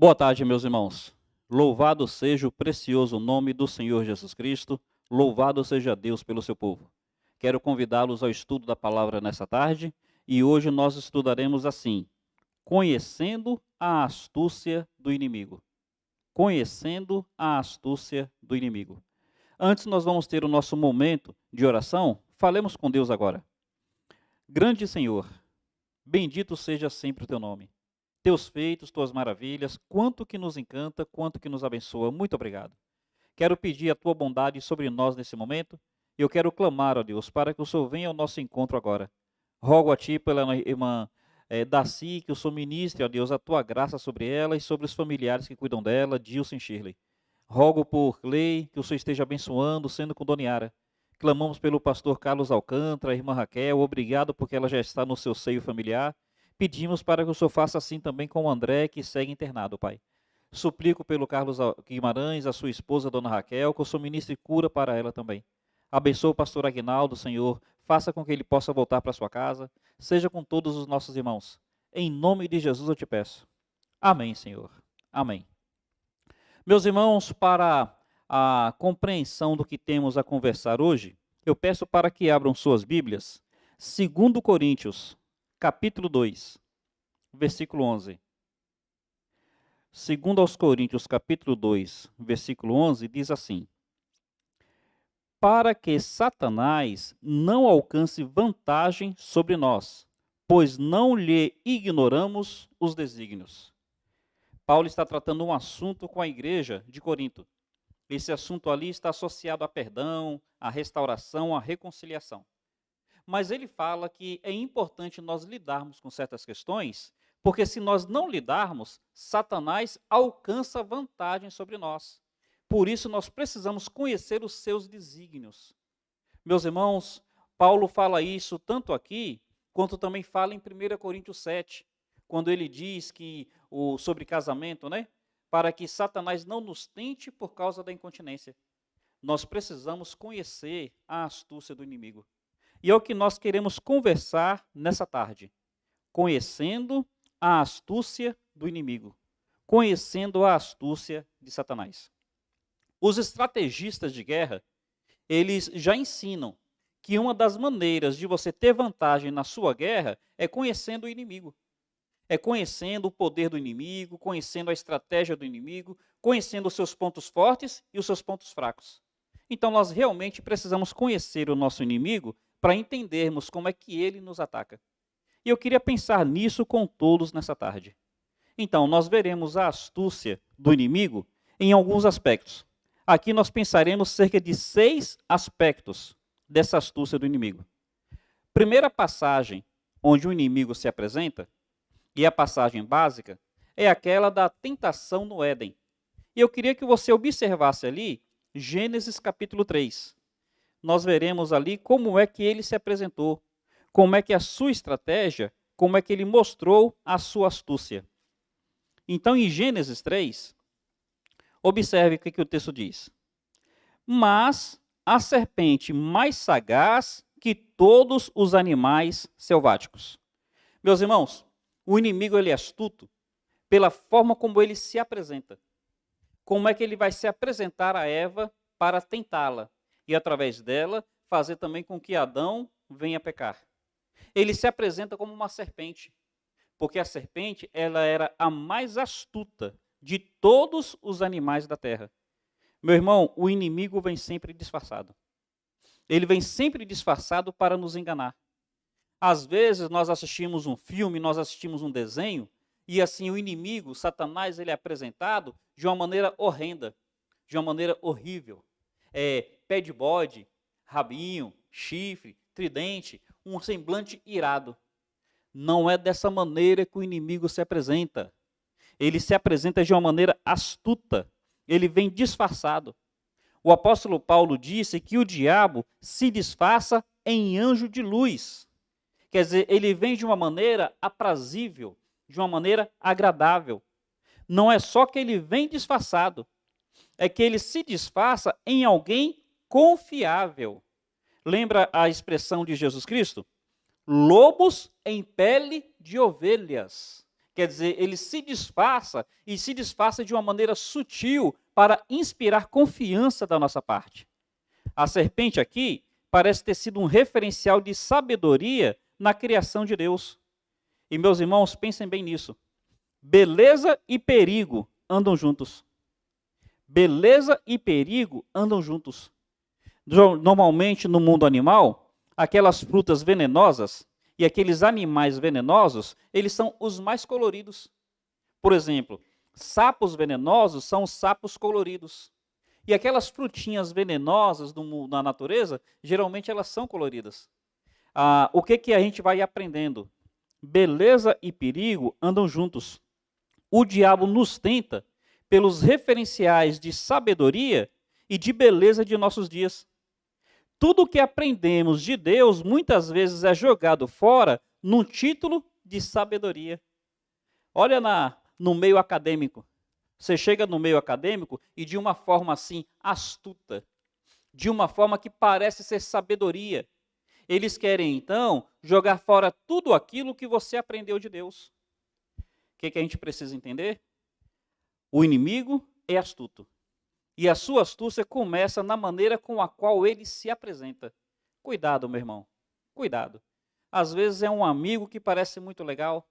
Boa tarde, meus irmãos. Louvado seja o precioso nome do Senhor Jesus Cristo. Louvado seja Deus pelo seu povo. Quero convidá-los ao estudo da palavra nessa tarde e hoje nós estudaremos assim: conhecendo a astúcia do inimigo. Conhecendo a astúcia do inimigo. Antes nós vamos ter o nosso momento de oração. Falemos com Deus agora. Grande Senhor, bendito seja sempre o teu nome. Teus feitos, tuas maravilhas, quanto que nos encanta, quanto que nos abençoa. Muito obrigado. Quero pedir a tua bondade sobre nós nesse momento. E eu quero clamar, ó Deus, para que o Senhor venha ao nosso encontro agora. Rogo a ti pela irmã Daci, que o Senhor ministre, ó Deus, a tua graça sobre ela e sobre os familiares que cuidam dela, Dilson e Shirley. Rogo por Clay, que o Senhor esteja abençoando, sendo com Doniara. Clamamos pelo pastor Carlos Alcântara, a irmã Raquel, obrigado porque ela já está no seu seio familiar. Pedimos para que o Senhor faça assim também com o André, que segue internado, Pai. Suplico pelo Carlos Guimarães, a sua esposa, Dona Raquel, que o Senhor ministre cura para ela também. Abençoe o pastor Aguinaldo, Senhor, faça com que ele possa voltar para sua casa, seja com todos os nossos irmãos. Em nome de Jesus eu te peço. Amém, Senhor. Amém. Meus irmãos, para a compreensão do que temos a conversar hoje, eu peço para que abram suas Bíblias, 2 Coríntios, capítulo 2, versículo 11. 2 aos Coríntios, capítulo 2, versículo 11, diz assim: para que Satanás não alcance vantagem sobre nós, pois não lhe ignoramos os desígnios. Paulo está tratando um assunto com a igreja de Corinto. Esse assunto ali está associado a perdão, a restauração, a reconciliação. Mas ele fala que é importante nós lidarmos com certas questões, porque se nós não lidarmos, Satanás alcança vantagem sobre nós. Por isso nós precisamos conhecer os seus desígnios. Meus irmãos, Paulo fala isso tanto aqui, quanto também fala em 1 Coríntios 7, quando ele diz que sobre casamento, para que Satanás não nos tente por causa da incontinência. Nós precisamos conhecer a astúcia do inimigo. E é o que nós queremos conversar nessa tarde. Conhecendo a astúcia do inimigo. Conhecendo a astúcia de Satanás. Os estrategistas de guerra, eles já ensinam que uma das maneiras de você ter vantagem na sua guerra é conhecendo o inimigo. É conhecendo o poder do inimigo, conhecendo a estratégia do inimigo, conhecendo os seus pontos fortes e os seus pontos fracos. Então nós realmente precisamos conhecer o nosso inimigo para entendermos como é que ele nos ataca. E eu queria pensar nisso com todos nessa tarde. Então, nós veremos a astúcia do inimigo em alguns aspectos. Aqui nós pensaremos cerca de 6 aspectos dessa astúcia do inimigo. Primeira passagem onde o inimigo se apresenta, e a passagem básica, é aquela da tentação no Éden. E eu queria que você observasse ali Gênesis capítulo 3. Nós veremos ali como é que ele se apresentou, como é que a sua estratégia, como é que ele mostrou a sua astúcia. Então, em Gênesis 3, observe o que o texto diz. Mas a serpente mais sagaz que todos os animais selváticos. Meus irmãos, o inimigo ele é astuto pela forma como ele se apresenta. Como é que ele vai se apresentar a Eva para tentá-la? E através dela, fazer também com que Adão venha pecar. Ele se apresenta como uma serpente, porque a serpente ela era a mais astuta de todos os animais da terra. Meu irmão, o inimigo vem sempre disfarçado. Ele vem sempre disfarçado para nos enganar. Às vezes nós assistimos um filme, nós assistimos um desenho, e assim o inimigo, Satanás, ele é apresentado de uma maneira horrenda, de uma maneira horrível. Pé de bode, rabinho, chifre, tridente, um semblante irado. Não é dessa maneira que o inimigo se apresenta. Ele se apresenta de uma maneira astuta. Ele vem disfarçado. O apóstolo Paulo disse que o diabo se disfarça em anjo de luz. Quer dizer, ele vem de uma maneira aprazível, de uma maneira agradável. Não é só que ele vem disfarçado, é que ele se disfarça em alguém confiável. Lembra a expressão de Jesus Cristo? Lobos em pele de ovelhas. Quer dizer, ele se disfarça e se disfarça de uma maneira sutil para inspirar confiança da nossa parte. A serpente aqui parece ter sido um referencial de sabedoria na criação de Deus. E meus irmãos, pensem bem nisso. Beleza e perigo andam juntos. Beleza e perigo andam juntos. Normalmente, no mundo animal, aquelas frutas venenosas e aqueles animais venenosos, eles são os mais coloridos. Por exemplo, sapos venenosos são os sapos coloridos. E aquelas frutinhas venenosas na natureza, geralmente elas são coloridas. O que a gente vai aprendendo? Beleza e perigo andam juntos. O diabo nos tenta pelos referenciais de sabedoria e de beleza de nossos dias. Tudo o que aprendemos de Deus muitas vezes é jogado fora num título de sabedoria. Olha no meio acadêmico. Você chega no meio acadêmico e de uma forma assim astuta, de uma forma que parece ser sabedoria. Eles querem então jogar fora tudo aquilo que você aprendeu de Deus. O que a gente precisa entender? O inimigo é astuto. E a sua astúcia começa na maneira com a qual ele se apresenta. Cuidado, meu irmão. Cuidado. Às vezes é um amigo que parece muito legal.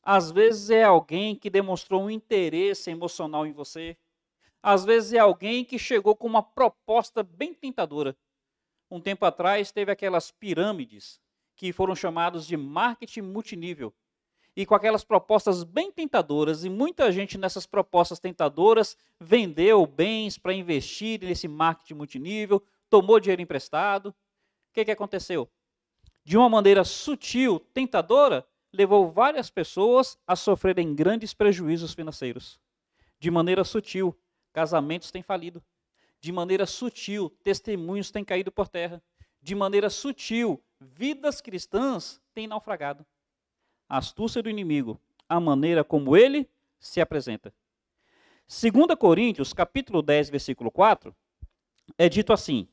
Às vezes é alguém que demonstrou um interesse emocional em você. Às vezes é alguém que chegou com uma proposta bem tentadora. Um tempo atrás teve aquelas pirâmides que foram chamadas de marketing multinível. E com aquelas propostas bem tentadoras, e muita gente nessas propostas tentadoras vendeu bens para investir nesse marketing multinível, tomou dinheiro emprestado. O que aconteceu? De uma maneira sutil, tentadora, levou várias pessoas a sofrerem grandes prejuízos financeiros. De maneira sutil, casamentos têm falido. De maneira sutil, testemunhos têm caído por terra. De maneira sutil, vidas cristãs têm naufragado. A astúcia do inimigo, a maneira como ele se apresenta. 2 Coríntios, capítulo 10, versículo 4, é dito assim: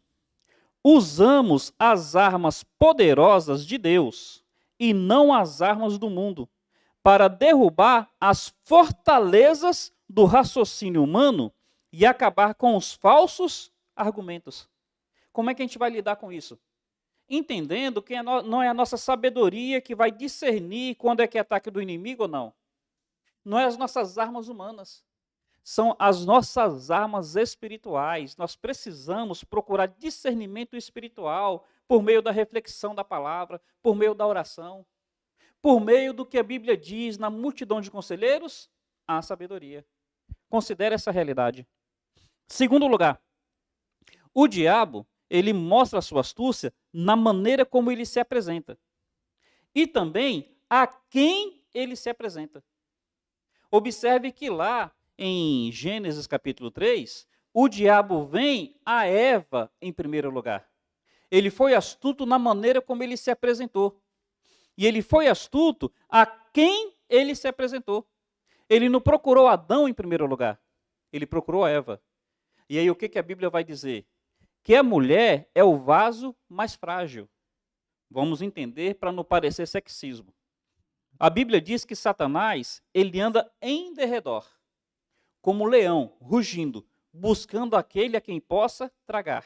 usamos as armas poderosas de Deus e não as armas do mundo, para derrubar as fortalezas do raciocínio humano e acabar com os falsos argumentos. Como é que a gente vai lidar com isso? Entendendo que não é a nossa sabedoria que vai discernir quando é que é ataque do inimigo ou não. Não é as nossas armas humanas. São as nossas armas espirituais. Nós precisamos procurar discernimento espiritual por meio da reflexão da palavra, por meio da oração, por meio do que a Bíblia diz na multidão de conselheiros, há sabedoria. Considere essa realidade. Segundo lugar, o diabo, ele mostra a sua astúcia na maneira como ele se apresenta. E também a quem ele se apresenta. Observe que lá em Gênesis capítulo 3, o diabo vem a Eva em primeiro lugar. Ele foi astuto na maneira como ele se apresentou. E ele foi astuto a quem ele se apresentou. Ele não procurou Adão em primeiro lugar. Ele procurou a Eva. E aí o que a Bíblia vai dizer? Que a mulher é o vaso mais frágil. Vamos entender para não parecer sexismo. A Bíblia diz que Satanás, ele anda em derredor, como leão, rugindo, buscando aquele a quem possa tragar.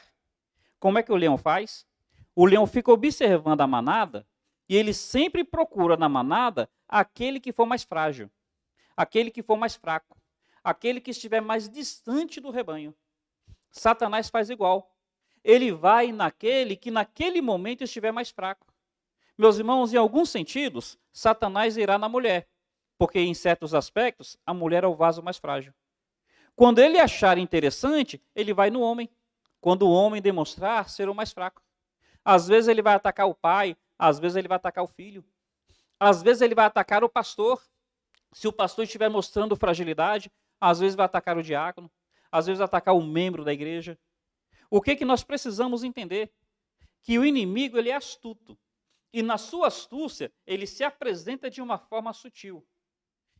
Como é que o leão faz? O leão fica observando a manada e ele sempre procura na manada aquele que for mais frágil, aquele que for mais fraco, aquele que estiver mais distante do rebanho. Satanás faz igual. Ele vai naquele que naquele momento estiver mais fraco. Meus irmãos, em alguns sentidos, Satanás irá na mulher, porque em certos aspectos, a mulher é o vaso mais frágil. Quando ele achar interessante, ele vai no homem. Quando o homem demonstrar ser o mais fraco. Às vezes ele vai atacar o pai, às vezes ele vai atacar o filho. Às vezes ele vai atacar o pastor. Se o pastor estiver mostrando fragilidade, às vezes vai atacar o diácono, às vezes vai atacar o membro da igreja. O que nós precisamos entender? Que o inimigo, ele é astuto. E na sua astúcia, ele se apresenta de uma forma sutil.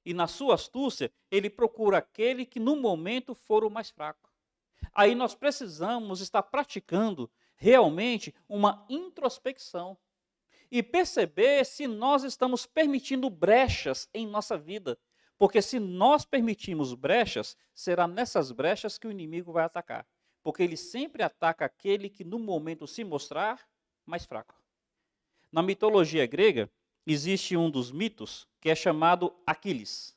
E na sua astúcia, ele procura aquele que no momento for o mais fraco. Aí nós precisamos estar praticando realmente uma introspecção. e perceber se nós estamos permitindo brechas em nossa vida. Porque se nós permitirmos brechas, será nessas brechas que o inimigo vai atacar. Porque ele sempre ataca aquele que no momento se mostrar mais fraco. Na mitologia grega, existe um dos mitos que é chamado Aquiles.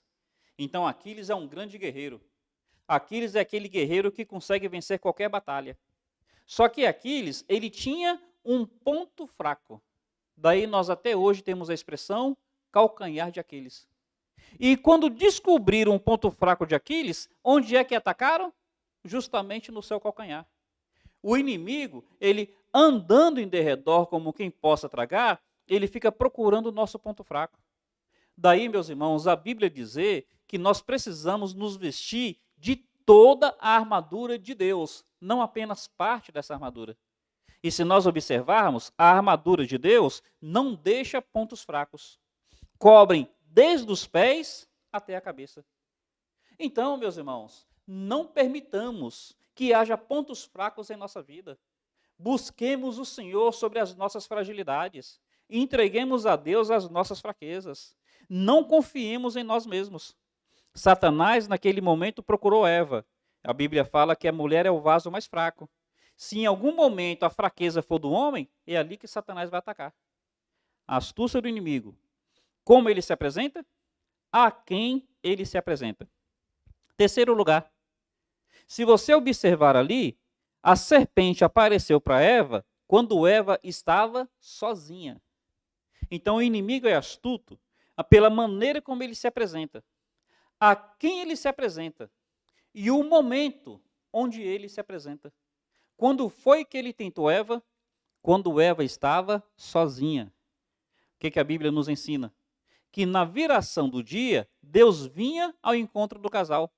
Então Aquiles é um grande guerreiro. Aquiles é aquele guerreiro que consegue vencer qualquer batalha. Só que Aquiles, ele tinha um ponto fraco. Daí nós até hoje temos a expressão calcanhar de Aquiles. E quando descobriram um ponto fraco de Aquiles, onde é que atacaram? Justamente no seu calcanhar. O inimigo, ele andando em derredor como quem possa tragar, ele fica procurando o nosso ponto fraco. Daí, meus irmãos, a Bíblia dizer que nós precisamos nos vestir de toda a armadura de Deus, não apenas parte dessa armadura. E se nós observarmos, a armadura de Deus não deixa pontos fracos. Cobrem desde os pés até a cabeça. Então, meus irmãos, não permitamos que haja pontos fracos em nossa vida. Busquemos o Senhor sobre as nossas fragilidades. Entreguemos a Deus as nossas fraquezas. Não confiemos em nós mesmos. Satanás, naquele momento, procurou Eva. A Bíblia fala que a mulher é o vaso mais fraco. Se em algum momento a fraqueza for do homem, é ali que Satanás vai atacar. A astúcia do inimigo. Como ele se apresenta? A quem ele se apresenta. Terceiro lugar. Se você observar ali, a serpente apareceu para Eva quando Eva estava sozinha. Então o inimigo é astuto pela maneira como ele se apresenta. A quem ele se apresenta e o momento onde ele se apresenta. Quando foi que ele tentou Eva? Quando Eva estava sozinha. O que a Bíblia nos ensina? Que na viração do dia, Deus vinha ao encontro do casal.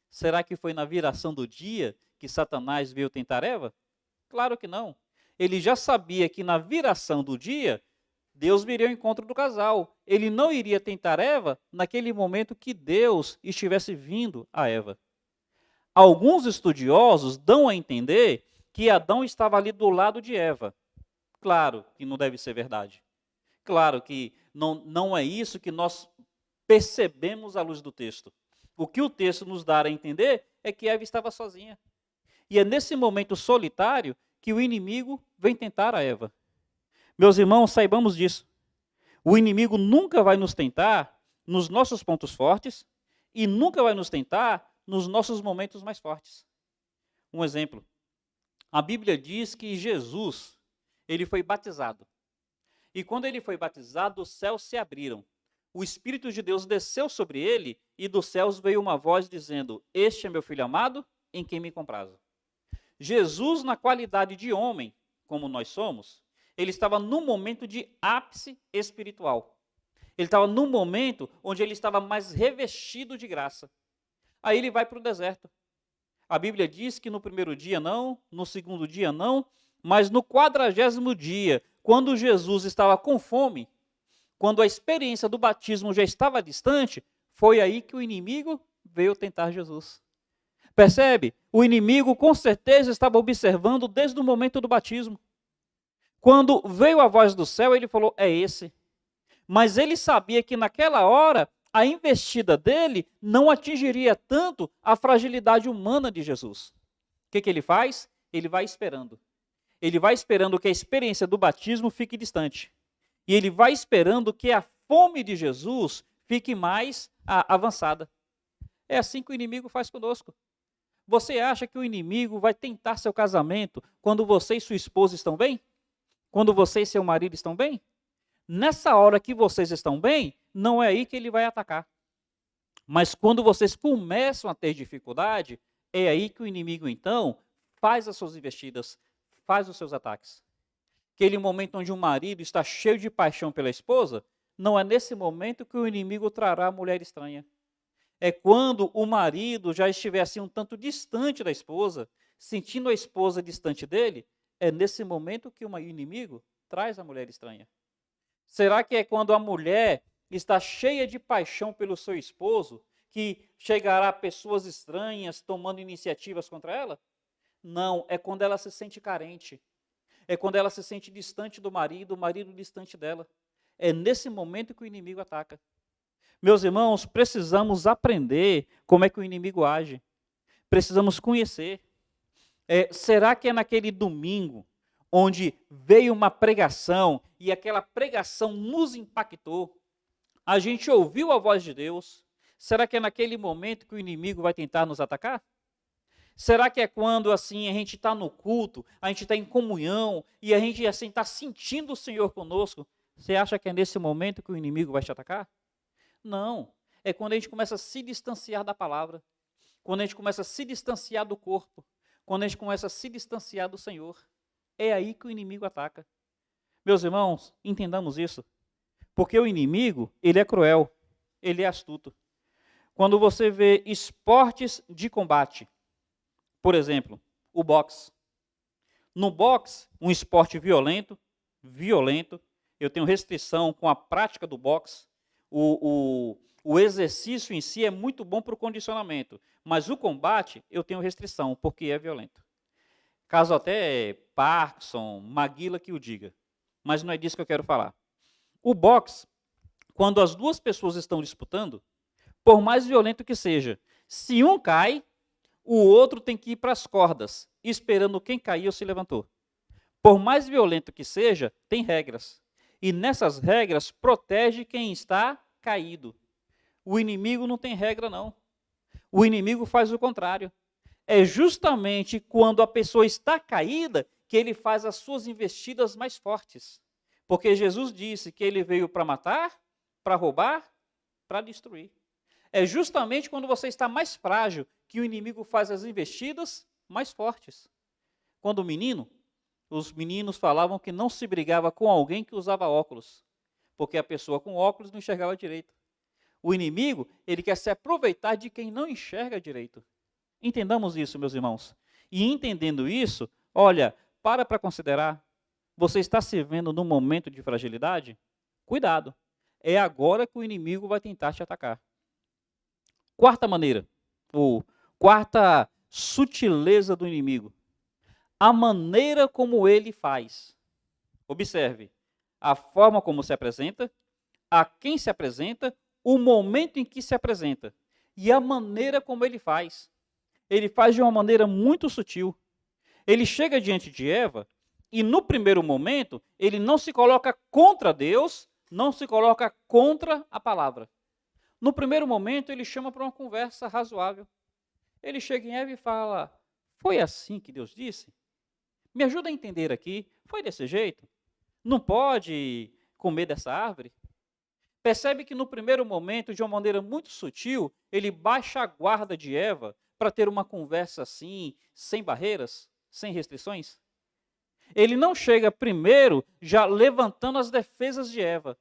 Será que foi na viração do dia que Satanás veio tentar Eva? Claro que não. Ele já sabia que na viração do dia, Deus viria ao encontro do casal. Ele não iria tentar Eva naquele momento que Deus estivesse vindo a Eva. Alguns estudiosos dão a entender que Adão estava ali do lado de Eva. Claro que não deve ser verdade. Claro que não é isso que nós percebemos à luz do texto. O que o texto nos dá a entender é que Eva estava sozinha. E é nesse momento solitário que o inimigo vem tentar a Eva. Meus irmãos, saibamos disso. O inimigo nunca vai nos tentar nos nossos pontos fortes e nunca vai nos tentar nos nossos momentos mais fortes. Um exemplo. A Bíblia diz que Jesus, ele foi batizado. E quando ele foi batizado, os céus se abriram. O Espírito de Deus desceu sobre ele e dos céus veio uma voz dizendo: "Este é meu filho amado, em quem me comprazo." Jesus, na qualidade de homem, como nós somos, ele estava num momento de ápice espiritual. Ele estava num momento onde ele estava mais revestido de graça. Aí ele vai para o deserto. A Bíblia diz que no primeiro dia não, no segundo dia não, mas no 40º dia, quando Jesus estava com fome, quando a experiência do batismo já estava distante, foi aí que o inimigo veio tentar Jesus. Percebe? O inimigo com certeza estava observando desde o momento do batismo. Quando veio a voz do céu, ele falou: "É esse." Mas ele sabia que naquela hora, a investida dele não atingiria tanto a fragilidade humana de Jesus. O que ele faz? Ele vai esperando. Ele vai esperando que a experiência do batismo fique distante. E ele vai esperando que a fome de Jesus fique mais avançada. É assim que o inimigo faz conosco. Você acha que o inimigo vai tentar seu casamento quando você e sua esposa estão bem? Quando você e seu marido estão bem? Nessa hora que vocês estão bem, não é aí que ele vai atacar. Mas quando vocês começam a ter dificuldade, é aí que o inimigo, então, faz as suas investidas, faz os seus ataques. Aquele momento onde um marido está cheio de paixão pela esposa, não é nesse momento que o inimigo trará a mulher estranha. É quando o marido já estiver assim um tanto distante da esposa, sentindo a esposa distante dele, é nesse momento que o inimigo traz a mulher estranha. Será que é quando a mulher está cheia de paixão pelo seu esposo, que chegará pessoas estranhas tomando iniciativas contra ela? Não, é quando ela se sente carente. É quando ela se sente distante do marido, o marido distante dela. É nesse momento que o inimigo ataca. Meus irmãos, precisamos aprender como é que o inimigo age. Precisamos conhecer. Será que é naquele domingo onde veio uma pregação e aquela pregação nos impactou? A gente ouviu a voz de Deus? Será que é naquele momento que o inimigo vai tentar nos atacar? Será que é quando assim a gente está no culto, a gente está em comunhão e a gente assim está sentindo o Senhor conosco? Você acha que é nesse momento que o inimigo vai te atacar? Não. É quando a gente começa a se distanciar da palavra, quando a gente começa a se distanciar do corpo, quando a gente começa a se distanciar do Senhor. É aí que o inimigo ataca. Meus irmãos, entendamos isso. Porque o inimigo, ele é cruel, ele é astuto. Quando você vê esportes de combate, por exemplo, o boxe. No boxe, um esporte violento, eu tenho restrição com a prática do boxe. O exercício em si é muito bom para o condicionamento, mas o combate eu tenho restrição, porque é violento. Caso até Parkinson, Maguila que o diga, mas não é disso que eu quero falar. O boxe, quando as duas pessoas estão disputando, por mais violento que seja, se um cai, o outro tem que ir para as cordas, esperando quem caiu se levantou. Por mais violento que seja, tem regras. E nessas regras, protege quem está caído. O inimigo não tem regra, não. O inimigo faz o contrário. É justamente quando a pessoa está caída que ele faz as suas investidas mais fortes. Porque Jesus disse que ele veio para matar, para roubar, para destruir. É justamente quando você está mais frágil que o inimigo faz as investidas mais fortes. Quando os meninos falavam que não se brigava com alguém que usava óculos, porque a pessoa com óculos não enxergava direito. O inimigo, ele quer se aproveitar de quem não enxerga direito. Entendamos isso, meus irmãos. E entendendo isso, olha, para considerar, você está se vendo num momento de fragilidade? Cuidado, é agora que o inimigo vai tentar te atacar. Quarta maneira, ou quarta sutileza do inimigo, a maneira como ele faz. Observe, a forma como se apresenta, a quem se apresenta, o momento em que se apresenta e a maneira como ele faz. Ele faz de uma maneira muito sutil. Ele chega diante de Eva e no primeiro momento ele não se coloca contra Deus, não se coloca contra a palavra. No primeiro momento ele chama para uma conversa razoável. Ele chega em Eva e fala: foi assim que Deus disse? Me ajuda a entender aqui, foi desse jeito? Não pode comer dessa árvore? Percebe que no primeiro momento, de uma maneira muito sutil, ele baixa a guarda de Eva para ter uma conversa assim, sem barreiras, sem restrições? Ele não chega primeiro já levantando as defesas de Eva.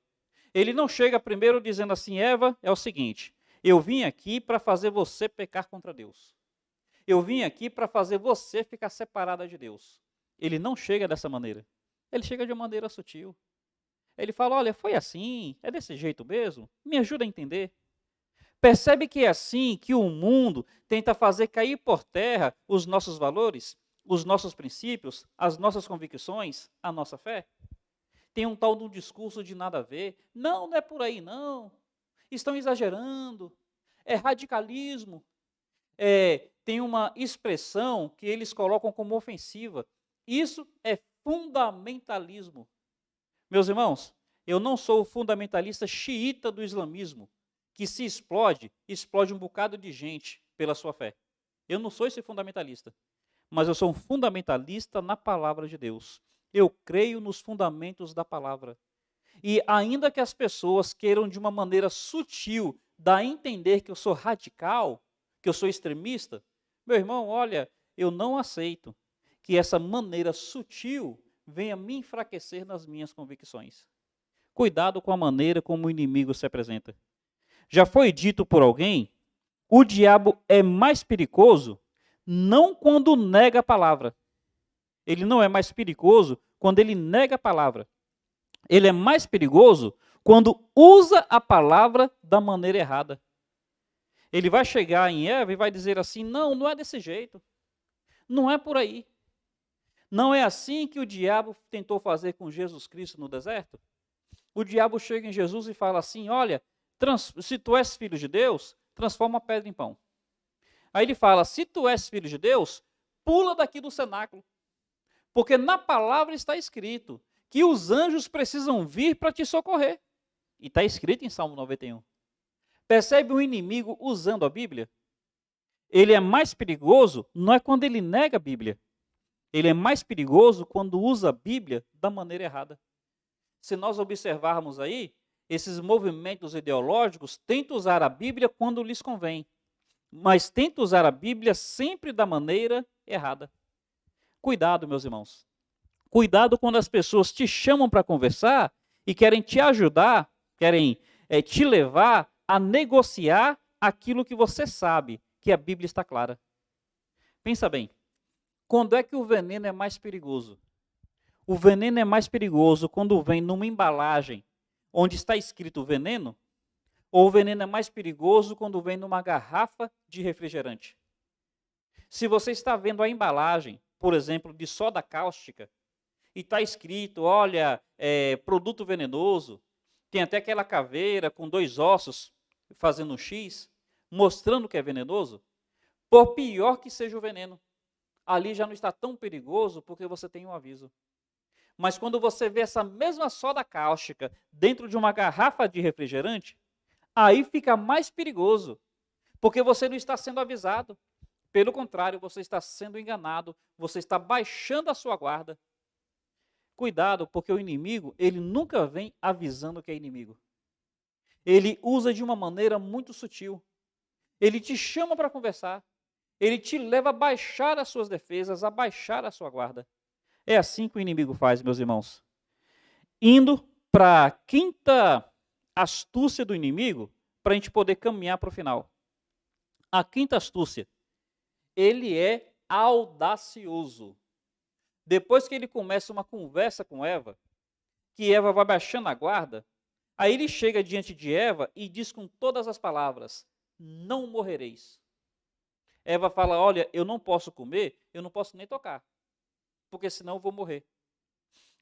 Ele não chega primeiro dizendo assim: Eva, é o seguinte, eu vim aqui para fazer você pecar contra Deus. Eu vim aqui para fazer você ficar separada de Deus. Ele não chega dessa maneira. Ele chega de uma maneira sutil. Ele fala: olha, foi assim, é desse jeito mesmo? Me ajuda a entender. Percebe que é assim que o mundo tenta fazer cair por terra os nossos valores, os nossos princípios, as nossas convicções, a nossa fé? Tem um tal de um discurso de nada a ver. Não, não é por aí não. Estão exagerando. É radicalismo. Tem uma expressão que eles colocam como ofensiva. Isso é fundamentalismo. Meus irmãos, eu não sou o fundamentalista xiita do islamismo, que se explode um bocado de gente pela sua fé. Eu não sou esse fundamentalista, mas eu sou um fundamentalista na palavra de Deus. Eu creio nos fundamentos da palavra. E ainda que as pessoas queiram de uma maneira sutil dar a entender que eu sou radical, que eu sou extremista, meu irmão, olha, eu não aceito que essa maneira sutil venha me enfraquecer nas minhas convicções. Cuidado com a maneira como o inimigo se apresenta. Já foi dito por alguém, o diabo é mais perigoso não quando nega a palavra. Ele não é mais perigoso quando ele nega a palavra. Ele é mais perigoso quando usa a palavra da maneira errada. Ele vai chegar em Eva e vai dizer assim: não, não é desse jeito. Não é por aí. Não é assim que o diabo tentou fazer com Jesus Cristo no deserto? O diabo chega em Jesus e fala assim: olha, se tu és filho de Deus, transforma a pedra em pão. Aí ele fala: se tu és filho de Deus, pula daqui do cenáculo. Porque na palavra está escrito que os anjos precisam vir para te socorrer. E está escrito em Salmo 91. Percebe o inimigo usando a Bíblia? Ele é mais perigoso não é quando ele nega a Bíblia. Ele é mais perigoso quando usa a Bíblia da maneira errada. Se nós observarmos aí, esses movimentos ideológicos tentam usar a Bíblia quando lhes convém, mas tentam usar a Bíblia sempre da maneira errada. Cuidado, meus irmãos. Cuidado quando as pessoas te chamam para conversar e querem te ajudar, querem te levar a negociar aquilo que você sabe, que a Bíblia está clara. Pensa bem, quando é que o veneno é mais perigoso? O veneno é mais perigoso quando vem numa embalagem onde está escrito veneno, ou o veneno é mais perigoso quando vem numa garrafa de refrigerante? Se você está vendo a embalagem, por exemplo, de soda cáustica, e está escrito, olha, produto venenoso, tem até aquela caveira com 2 ossos fazendo um X, mostrando que é venenoso, por pior que seja o veneno, ali já não está tão perigoso porque você tem um aviso. Mas quando você vê essa mesma soda cáustica dentro de uma garrafa de refrigerante, aí fica mais perigoso, porque você não está sendo avisado. Pelo contrário, você está sendo enganado, você está baixando a sua guarda. Cuidado, porque o inimigo, ele nunca vem avisando que é inimigo. Ele usa de uma maneira muito sutil. Ele te chama para conversar. Ele te leva a baixar as suas defesas, a baixar a sua guarda. É assim que o inimigo faz, meus irmãos. Indo para a quinta astúcia do inimigo, para a gente poder caminhar para o final. A quinta astúcia, ele é audacioso. Depois que ele começa uma conversa com Eva, que Eva vai baixando a guarda, aí ele chega diante de Eva e diz com todas as palavras: não morrereis. Eva fala: olha, eu não posso comer, eu não posso nem tocar, porque senão eu vou morrer.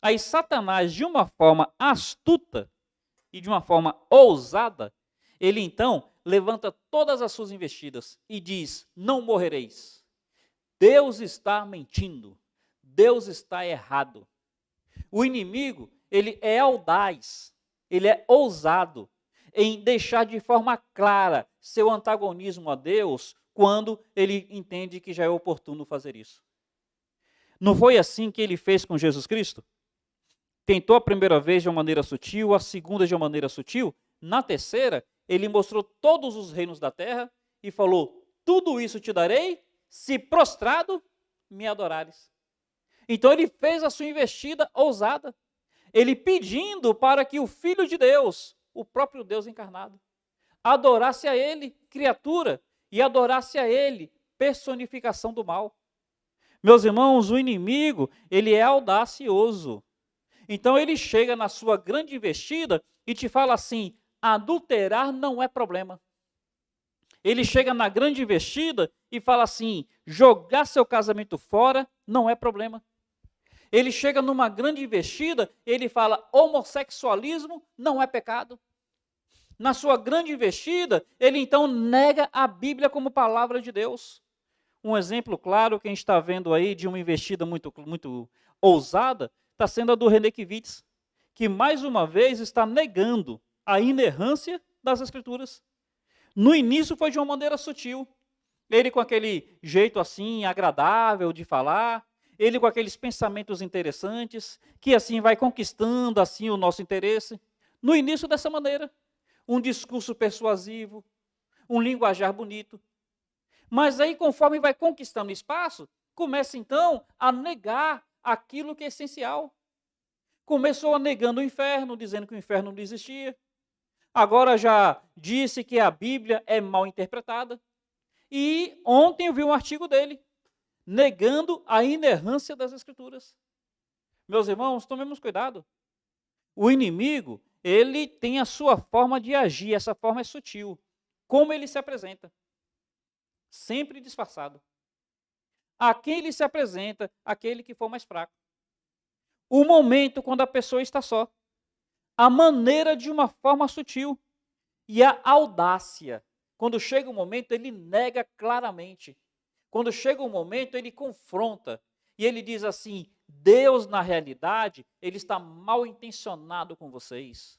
Aí Satanás, de uma forma astuta e de uma forma ousada, ele então levanta todas as suas investidas e diz: não morrereis. Deus está mentindo. Deus está errado. O inimigo, ele é audaz, ele é ousado em deixar de forma clara seu antagonismo a Deus quando ele entende que já é oportuno fazer isso. Não foi assim que ele fez com Jesus Cristo? Tentou a primeira vez de uma maneira sutil, a segunda de uma maneira sutil, na terceira, ele mostrou todos os reinos da terra e falou: tudo isso te darei, se prostrado me adorares. Então ele fez a sua investida ousada, ele pedindo para que o Filho de Deus, o próprio Deus encarnado, adorasse a ele, criatura, e adorasse a ele, personificação do mal. Meus irmãos, o inimigo, ele é audacioso. Então ele chega na sua grande investida e te fala assim: adulterar não é problema. Ele chega na grande investida e fala assim: jogar seu casamento fora não é problema. Ele chega numa grande investida, ele fala: homossexualismo não é pecado. Na sua grande investida, ele então nega a Bíblia como palavra de Deus. Um exemplo claro que a gente está vendo aí de uma investida muito ousada, está sendo a do René Kivitz, que mais uma vez está negando a inerrância das Escrituras. No início foi de uma maneira sutil, ele com aquele jeito assim agradável de falar, ele com aqueles pensamentos interessantes, que assim vai conquistando assim o nosso interesse. No início dessa maneira, um discurso persuasivo, um linguajar bonito. Mas aí, conforme vai conquistando espaço, começa então a negar aquilo que é essencial. Começou negando o inferno, dizendo que o inferno não existia. Agora já disse que a Bíblia é mal interpretada. E ontem eu vi um artigo dele, negando a inerrância das Escrituras. Meus irmãos, tomemos cuidado. O inimigo, ele tem a sua forma de agir, essa forma é sutil. Como ele se apresenta? Sempre disfarçado. a quem ele se apresenta, aquele que for mais fraco. O momento quando a pessoa está só. A maneira de uma forma sutil. E a audácia. Quando chega o momento, ele nega claramente. Quando chega o momento, ele confronta. E ele diz assim: Deus, na realidade, ele está mal intencionado com vocês.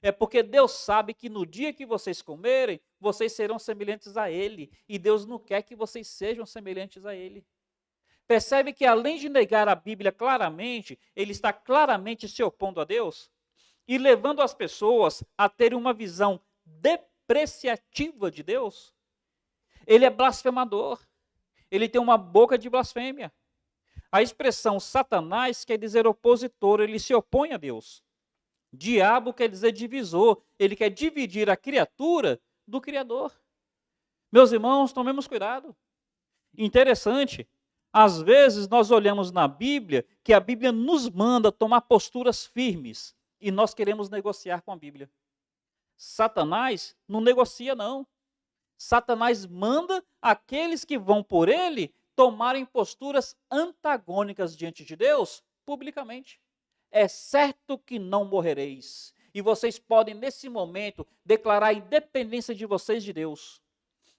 É porque Deus sabe que no dia que vocês comerem, vocês serão semelhantes a Ele. E Deus não quer que vocês sejam semelhantes a Ele. Percebe que além de negar a Bíblia claramente, ele está claramente se opondo a Deus e levando as pessoas a terem uma visão depreciativa de Deus. Ele é blasfemador. Ele tem uma boca de blasfêmia. A expressão Satanás quer dizer opositor, ele se opõe a Deus. Diabo quer dizer divisor, ele quer dividir a criatura do Criador. Meus irmãos, tomemos cuidado. Interessante, às vezes nós olhamos na Bíblia que a Bíblia nos manda tomar posturas firmes e nós queremos negociar com a Bíblia. Satanás não negocia, não. Satanás manda aqueles que vão por ele tomarem posturas antagônicas diante de Deus publicamente. É certo que não morrereis. E vocês podem, nesse momento, declarar a independência de vocês de Deus.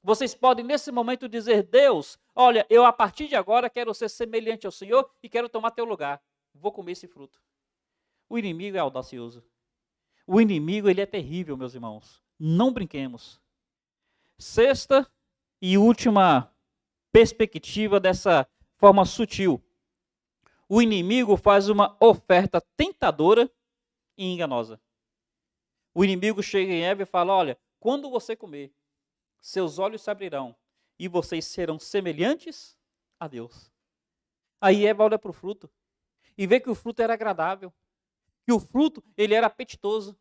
Vocês podem, nesse momento, dizer: Deus, olha, eu a partir de agora quero ser semelhante ao Senhor e quero tomar teu lugar. Vou comer esse fruto. O inimigo é audacioso. O inimigo, ele é terrível, meus irmãos. Não brinquemos. Sexta e última perspectiva dessa forma sutil. O inimigo faz uma oferta tentadora e enganosa. O inimigo chega em Eva e fala: olha, quando você comer, seus olhos se abrirão e vocês serão semelhantes a Deus. Aí Eva olha para o fruto e vê que o fruto era agradável, que o fruto ele era apetitoso.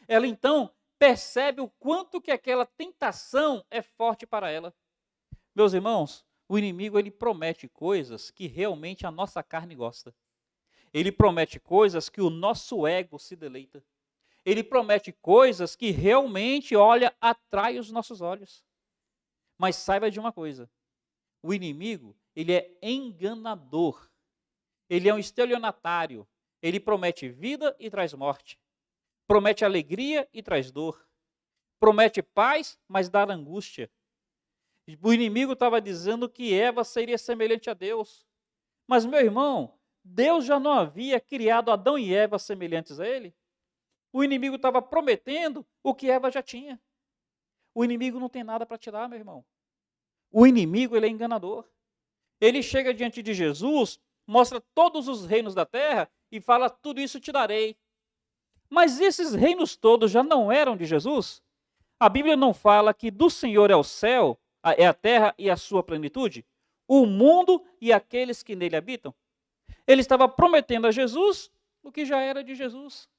Ela então percebe o quanto que aquela tentação é forte para ela. Meus irmãos, o inimigo ele promete coisas que realmente a nossa carne gosta. Ele promete coisas que o nosso ego se deleita. Ele promete coisas que realmente, olha, atrai os nossos olhos. Mas saiba de uma coisa, o inimigo, ele é enganador. Ele é um estelionatário. Ele promete vida e traz morte. Promete alegria e traz dor. Promete paz, mas dá angústia. O inimigo estava dizendo que Eva seria semelhante a Deus. Mas, meu irmão, Deus já não havia criado Adão e Eva semelhantes a ele? O inimigo estava prometendo o que Eva já tinha. O inimigo não tem nada para te dar, meu irmão. O inimigo, ele é enganador. Ele chega diante de Jesus, mostra todos os reinos da terra e fala: tudo isso te darei. Mas esses reinos todos já não eram de Jesus? A Bíblia não fala que do Senhor é o céu, é a terra e a sua plenitude? O mundo e aqueles que nele habitam? Ele estava prometendo a Jesus o que já era de Jesus.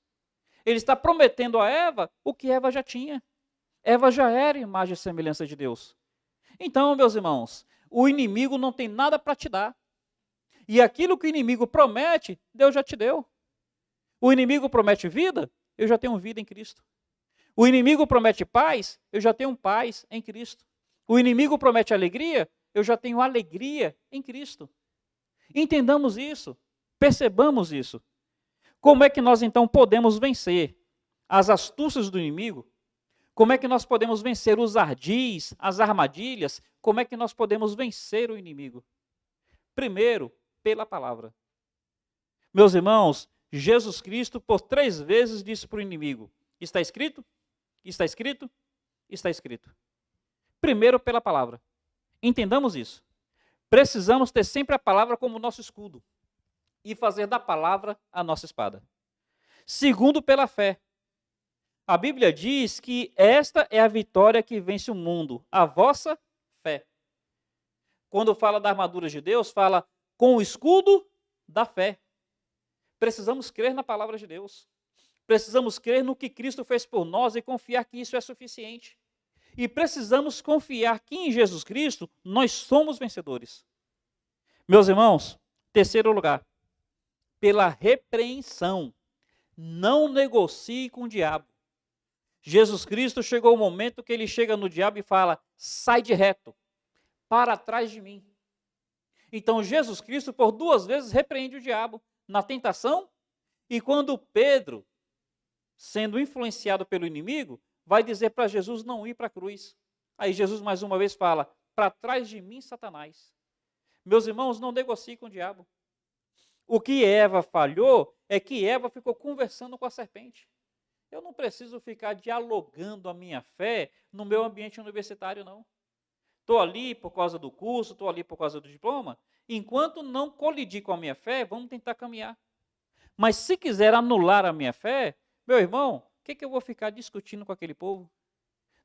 Ele está prometendo a Eva o que Eva já tinha. Eva já era imagem e semelhança de Deus. Então, meus irmãos, o inimigo não tem nada para te dar. E aquilo que o inimigo promete, Deus já te deu. O inimigo promete vida, eu já tenho vida em Cristo. O inimigo promete paz, eu já tenho paz em Cristo. O inimigo promete alegria, eu já tenho alegria em Cristo. Entendamos isso, percebamos isso. Como é que nós então podemos vencer as astúcias do inimigo? Como é que nós podemos vencer os ardis, as armadilhas? Como é que nós podemos vencer o inimigo? Primeiro, pela palavra. Meus irmãos, Jesus Cristo por 3 vezes disse para o inimigo: está escrito? Está escrito? Está escrito. Primeiro, pela palavra. Entendamos isso. Precisamos ter sempre a palavra como nosso escudo e fazer da palavra a nossa espada. Segundo, pela fé. A Bíblia diz que esta é a vitória que vence o mundo, a vossa fé. Quando fala da armadura de Deus, fala com o escudo da fé. Precisamos crer na palavra de Deus. Precisamos crer no que Cristo fez por nós e confiar que isso é suficiente. E precisamos confiar que em Jesus Cristo nós somos vencedores. Meus irmãos, terceiro lugar, pela repreensão. Não negocie com o diabo. Jesus Cristo chegou o momento que ele chega no diabo e fala: sai de reto, para trás de mim. Então Jesus Cristo por 2 vezes repreende o diabo na tentação, e quando Pedro, sendo influenciado pelo inimigo, vai dizer para Jesus não ir para a cruz. Aí Jesus mais uma vez fala: para trás de mim, Satanás. Meus irmãos, não negocie com o diabo. O que Eva falhou é que Eva ficou conversando com a serpente. Eu não preciso ficar dialogando a minha fé no meu ambiente universitário, não. Estou ali por causa do curso, estou ali por causa do diploma. Enquanto não colidir com a minha fé, vamos tentar caminhar. Mas se quiser anular a minha fé, meu irmão, o que eu vou ficar discutindo com aquele povo?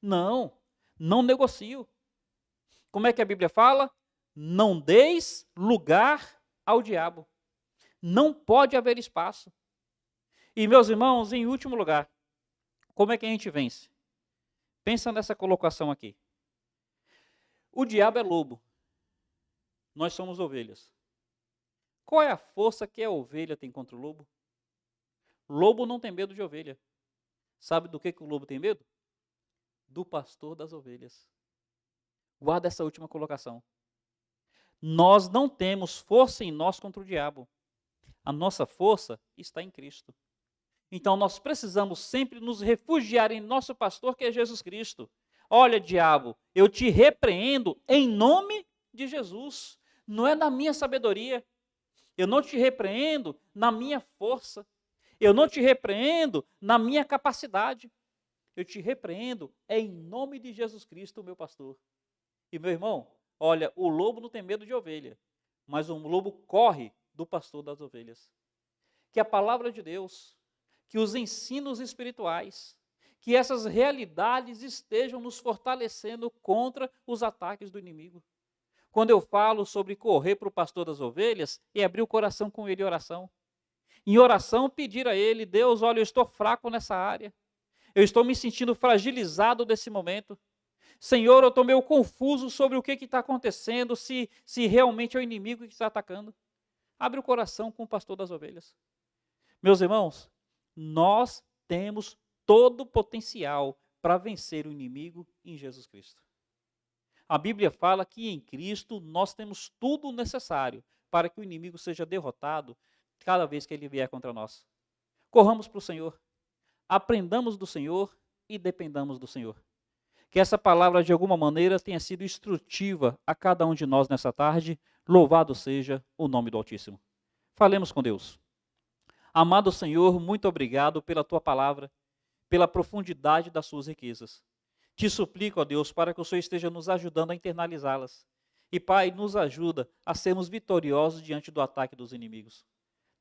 Não, não negocio. Como é que a Bíblia fala? Não deis lugar ao diabo. Não pode haver espaço. E, meus irmãos, em último lugar, como é que a gente vence? Pensa nessa colocação aqui. O diabo é lobo. Nós somos ovelhas. Qual é a força que a ovelha tem contra o lobo? Lobo não tem medo de ovelha. Sabe do que o lobo tem medo? Do pastor das ovelhas. Guarda essa última colocação. Nós não temos força em nós contra o diabo. A nossa força está em Cristo. Então nós precisamos sempre nos refugiar em nosso pastor, que é Jesus Cristo. Olha, diabo, eu te repreendo em nome de Jesus. Não é na minha sabedoria. Eu não te repreendo na minha força. Eu não te repreendo na minha capacidade. Eu te repreendo em nome de Jesus Cristo, meu pastor. E meu irmão, olha, o lobo não tem medo de ovelha, mas o lobo corre do pastor das ovelhas. Que a palavra de Deus, que os ensinos espirituais, que essas realidades estejam nos fortalecendo contra os ataques do inimigo. Quando eu falo sobre correr para o pastor das ovelhas, é abrir o coração com ele em oração. Em oração, pedir a ele: Deus, olha, eu estou fraco nessa área. Eu estou me sentindo fragilizado nesse momento. Senhor, eu estou meio confuso sobre o que está acontecendo, se realmente é o inimigo que está atacando. Abre o coração com o pastor das ovelhas. Meus irmãos, nós temos todo o potencial para vencer o inimigo em Jesus Cristo. A Bíblia fala que em Cristo nós temos tudo o necessário para que o inimigo seja derrotado cada vez que ele vier contra nós. Corramos para o Senhor, aprendamos do Senhor e dependamos do Senhor. Que essa palavra de alguma maneira tenha sido instrutiva a cada um de nós nessa tarde. Louvado seja o nome do Altíssimo. Falemos com Deus. Amado Senhor, muito obrigado pela tua palavra, pela profundidade das suas riquezas. Te suplico, ó Deus, para que o Senhor esteja nos ajudando a internalizá-las. E, Pai, nos ajuda a sermos vitoriosos diante do ataque dos inimigos.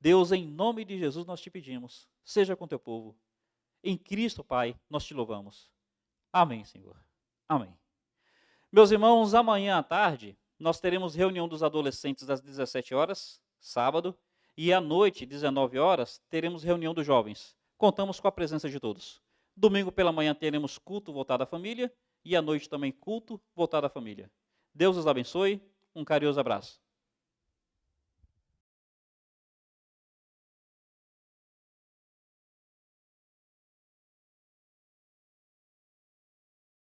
Deus, em nome de Jesus, nós te pedimos, seja com teu povo. Em Cristo, Pai, nós te louvamos. Amém, Senhor. Amém. Meus irmãos, amanhã à tarde, nós teremos reunião dos adolescentes às 17 horas, sábado, e à noite, 19 horas, teremos reunião dos jovens. Contamos com a presença de todos. Domingo pela manhã teremos culto voltado à família, e à noite também culto voltado à família. Deus os abençoe, um carinhoso abraço.